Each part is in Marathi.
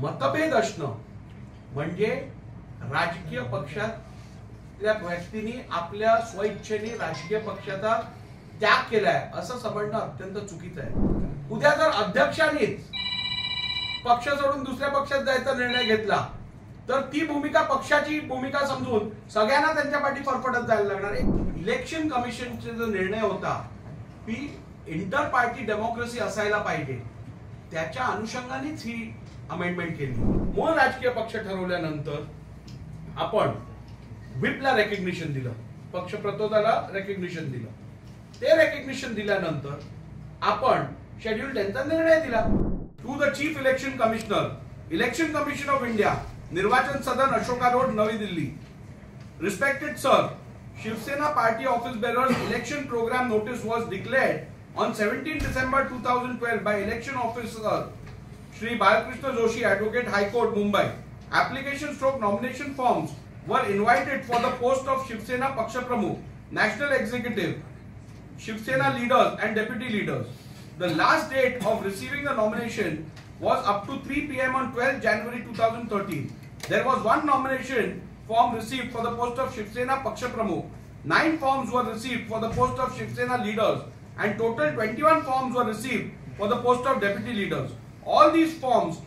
मतभेद असणं म्हणजे राजकीय पक्षातल्या व्यक्तींनी आपल्या स्वइच्छेने राजकीय पक्षाचा त्याग केलाय असं समजणं अत्यंत चुकीचं आहे। उद्या जर अध्यक्षांनीच पक्ष सोडून दुसऱ्या पक्षात जायचा निर्णय घेतला तर ती भूमिका पक्षाची भूमिका समजून सगळ्यांना त्यांच्या पाठी फरफटत जायला लागणार आहे। इलेक्शन कमिशनचा जो निर्णय होता की इंटर पार्टी डेमोक्रेसी असायला पाहिजे त्याच्या अनुषंगानेच ही अमेंडमेंट केली। मूळ राजकीय पक्ष ठरवल्यानंतर आपण व्हिपला रेकग्निशन दिलं, पक्ष प्रतोदाला रेकग्निशन दिलं, ते रेकग्निशन दिल्यानंतर आपण शेड्यूल 10 चा निर्णय दिला। To the chief election commissioner, election commission of India, Nirvachan Sadan, Ashoka road, Navi Delhi. Respected sir, Shiv Sena party office bearers election program notice was declared on 17 December 2012 by election officer Shri Balakrishna Joshi, Advocate, High Court, Mumbai. Application stroke nomination forms were invited for the post of Shiv Sena Paksha Pramukh, National Executive, Shiv Sena leaders and deputy leaders. The last date of receiving the nomination was up to 3 p.m. on 12 January 2013. There was one nomination form received for the post of Shiv Sena Paksha Pramukh. 9 forms were received for the post of Shiv Sena leaders and total 21 forms were received for the post of deputy leaders. All these forms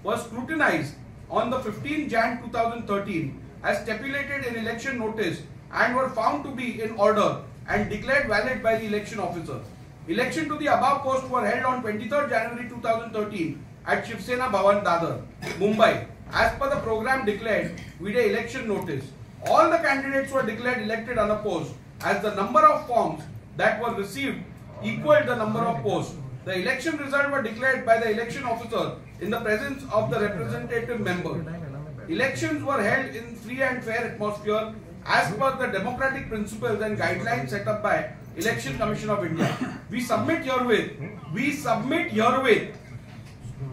were scrutinized on the 15 Jan 2013 as stipulated in election notice and were found to be in order and declared valid by the election officer. Election to the above post were held on 23rd January 2013 at Shiv Sena Bhavan, Dadar, Mumbai, as per the program declared with a election notice. All the candidates were declared elected unopposed as the number of forms that were received equaled the number of posts. The election results were declared by the election officer in the presence of the representative member. Elections were held in free and fair atmosphere as per the democratic principles and guidelines set up by Election Commission of India. We submit herewith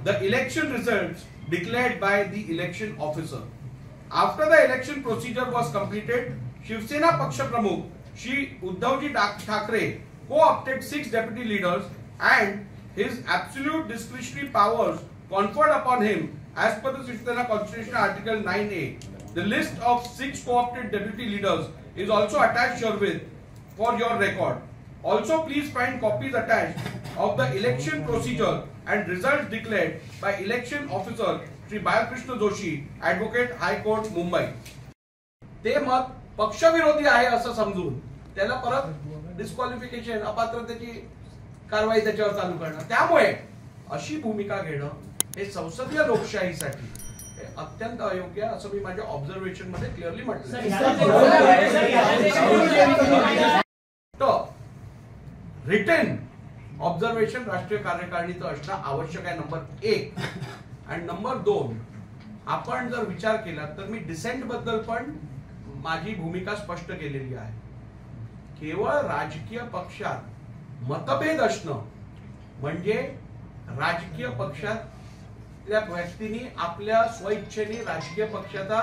the election results declared by the election officer. After the election procedure was completed, Shiv Sena Paksha Pramukh Shri Uddhavji Thackeray co-opted 6 deputy leaders and his absolute discretionary powers conferred upon him as per the Shiv Sena Constitution Article 9A. The list of 6 co-opted deputy leaders is also attached herewith for your record. Also, please find copies attached of the election procedure and results declared by election officer Shri Balakrishna Joshi, Advocate, High Court, Mumbai. ते मत पक्षविरोधी आहे असं समजून त्याला परत डिस्क्वालिफिकेशन, अपात्रतेची कारवाई त्याच्यावर चालू करणं, त्यामुळे अशी भूमिका घेणं हे संसदीय लोकशाहीसाठी अत्यंत अयोग्य असं मी माझ्या ऑब्झर्वेशन मध्ये क्लिअरली म्हटलं। रिटन ऑब्झर्वेशन राष्ट्रीय कार्यकारिणीचं असणं आवश्यक आहे, नंबर 1। आणि नंबर 2, आपण जर विचार केला तर मी डिसेंट बद्दल पण माझी भूमिका स्पष्ट केलेली आहे। केवळ राजकीय पक्षात मतभेद असणं म्हणजे राजकीय पक्षातल्या व्यक्तींनी आपल्या स्वइच्छेने राजकीय पक्षाचा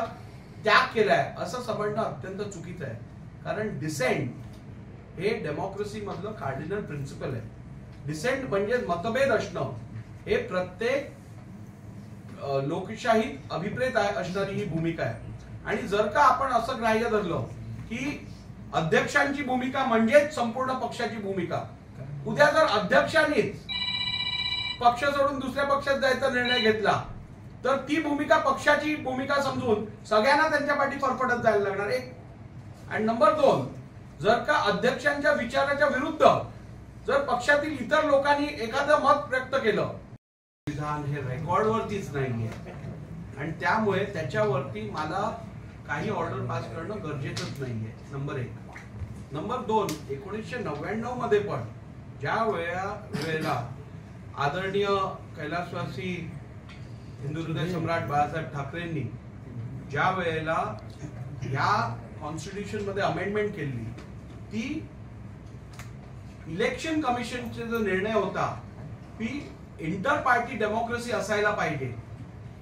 त्याग केलाय असं समजणं अत्यंत चुकीचं आहे। कारण डिसेंट हे डेमोक्रेसी मधलं कार्डिनल प्रिन्सिपल आहे। डिसेंट म्हणजे मतभेद असणं हे प्रत्येक लोकशाहीत अभिप्रेत असणारी ही भूमिका आहे। आणि जर का आपण असं ग्राह्य धरलं की अध्यक्षांची भूमिका म्हणजेच संपूर्ण पक्षाची भूमिका, उद्या जर अध्यक्षांनीच पक्ष सोडून दुसऱ्या पक्षात जायचा निर्णय घेतला तर ती भूमिका पक्षाची भूमिका समजून सगळ्यांना त्यांच्या पाठी फरफटत जायला लागणार आहे। आणि नंबर 2, जर का अध्यक्षांच्या विचाराच्या विरुद्ध जर पक्षातील इतर लोकांनी एखादं मत व्यक्त केलं, विधान हे रेकॉर्ड वरतीच नाहीये आणि त्यामुळे त्याच्यावरती मला काही ऑर्डर पास करणं गरजेचंच नाहीये, नंबर 1। नंबर 2, 1999 मध्ये पण ज्या वेळेला आदरणीय कैलासवासी हिंदू हृदय सम्राट बाळासाहेब ठाकरेंनी ज्या वेळेला या कॉन्स्टिट्यूशन मध्ये अमेंडमेंट केली, ती इलेक्शन कमिशनचा जो निर्णय होता की इंटर पार्टी डेमोक्रेसी असायला पाहिजे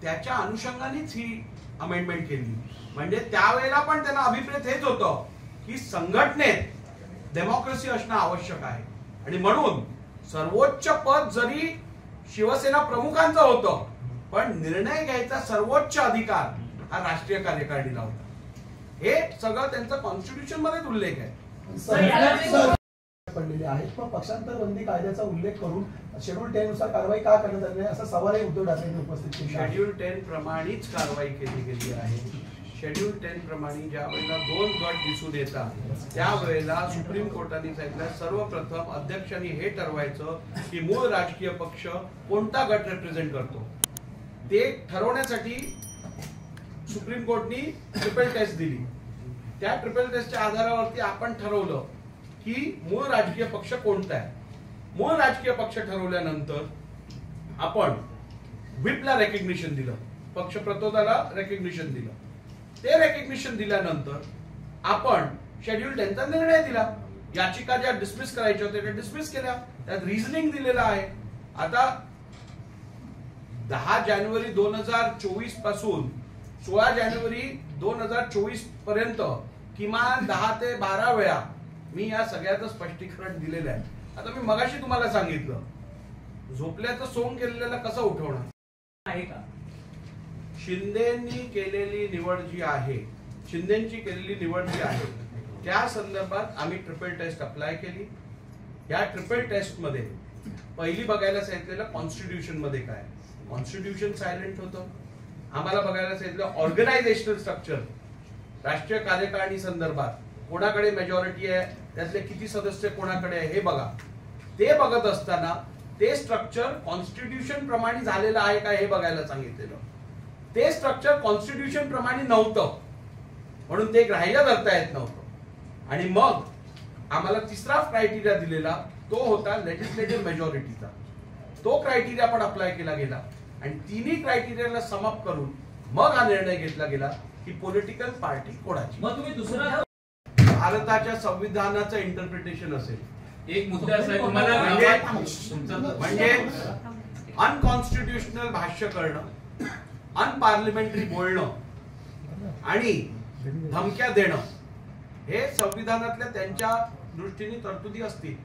त्याच्या अनुषंगानेच ही अमेंडमेंट केली। म्हणजे त्यावेळेला पण त्यांना अभिप्रेत हेच होतं की संघटनेत डेमोक्रेसी असणं आवश्यक आहे आणि म्हणून सर्वोच्च पद जरी शिवसेना प्रमुखांचं होतं पण निर्णय घ्यायचा सर्वोच्च अधिकार हा राष्ट्रीय कार्यकारिणीला होता. हे सगळं त्यांचा कॉन्स्टिट्यूशन मध्येच उल्लेख आहे. पडलेले आहेत, पण पक्षांतर बंदी कायद्याचा उल्लेख करून शेड्यूल 10 नुसार कारवाई का करण्यात आली नाही असा सवालही उद्धव ठाकरेंनी उपस्थित केला. शेड्यूल 10 प्रमाणेच कारवाई केली गेली आहे. शेड्यूल 10 प्रमाणे ज्या वेळेला 2 गट दिसून येतात त्यावेळेला सुप्रीम कोर्टाने सांगितलं सर्वप्रथम अध्यक्षांनी हे ठरवायचं की मूळ राजकीय पक्ष कोणता गट रिप्रेझेंट करतो. ते ठरवण्यासाठी सुप्रीम कोर्टनी ट्रिपल टेस्ट दिली. त्या ट्रिपल टेस्टच्या आधारावरती आपण ठरवलं की मूळ राजकीय पक्ष कोणता आहे. मूळ राजकीय पक्ष ठरवल्यानंतर आपण व्हिपला रेकग्निशन दिलं, पक्ष प्रतोदाला रेकग्निशन दिलं. ते रेकग्निशन दिल्यानंतर आपण शेड्यूल 10चा निर्णय दिला. याचिका ज्या डिसमिस करायच्या होत्या त्या डिसमिस केल्या. त्यात रिझनिंग दिलेलं आहे. आता 10 जानेवारी 2024 पासून 16 जानेवारी 2024 पर्यंत किमान 10 ते 12 वेळा मी या सगळ्याचं स्पष्टीकरण दिलेलं आहे. आता मी मगाशी तुम्हाला सांगितलं झोपल्याचं सोंग केलेल्याला कसं उठवणार आहे का. शिंदेंनी केलेली निवड जी आहे, शिंदेची केलेली निवड जी आहे त्या संदर्भात आम्ही ट्रिपल टेस्ट अप्लाय केली. या ट्रिपल टेस्ट मध्ये पहिली बघायला सांगितलेलं कॉन्स्टिट्यूशन मध्ये काय, कॉन्स्टिट्यूशन सायलेंट होतं. आम्हाला बघायला सांगितलं ऑर्गनायझेशनल स्ट्रक्चर, राष्ट्रीय कार्यकारिणी संदर्भात कोणाकडे मेजॉरिटी आहे, त्यातले किती सदस्य कोणाकडे आहे हे बघा. ते बघत असताना ते स्ट्रक्चर कॉन्स्टिट्यूशन प्रमाणे झालेलं आहे का हे बघायला सांगितलेलं. ते स्ट्रक्चर कॉन्स्टिट्यूशन प्रमाणे नव्हतं म्हणून ते ग्राह्य धरता येत नव्हतं. आणि मग आम्हाला तिसरा क्रायटेरिया दिलेला तो होता लेजिस्लेटिव्ह मेजॉरिटीचा. तो क्रायटेरिया पण अप्लाय केला गेला आणि तिन्ही क्रायटेरियाला समअप करून मग हा निर्णय घेतला गेला की पॉलिटिकल पार्टी कोणाची. मग तुम्ही दुसरा भारताच्या संविधानाचं इंटरप्रिटेशन असेल. एक मुद्दा असा आहे तुम्हाला म्हणजे अनकॉन्स्टिट्युशनल भाष्य करणं, अनपार्लिमेंटरी बोलणं आणि धमक्या देणं हे संविधानातल्या त्यांच्या दृष्टीने तरतुदी असतील.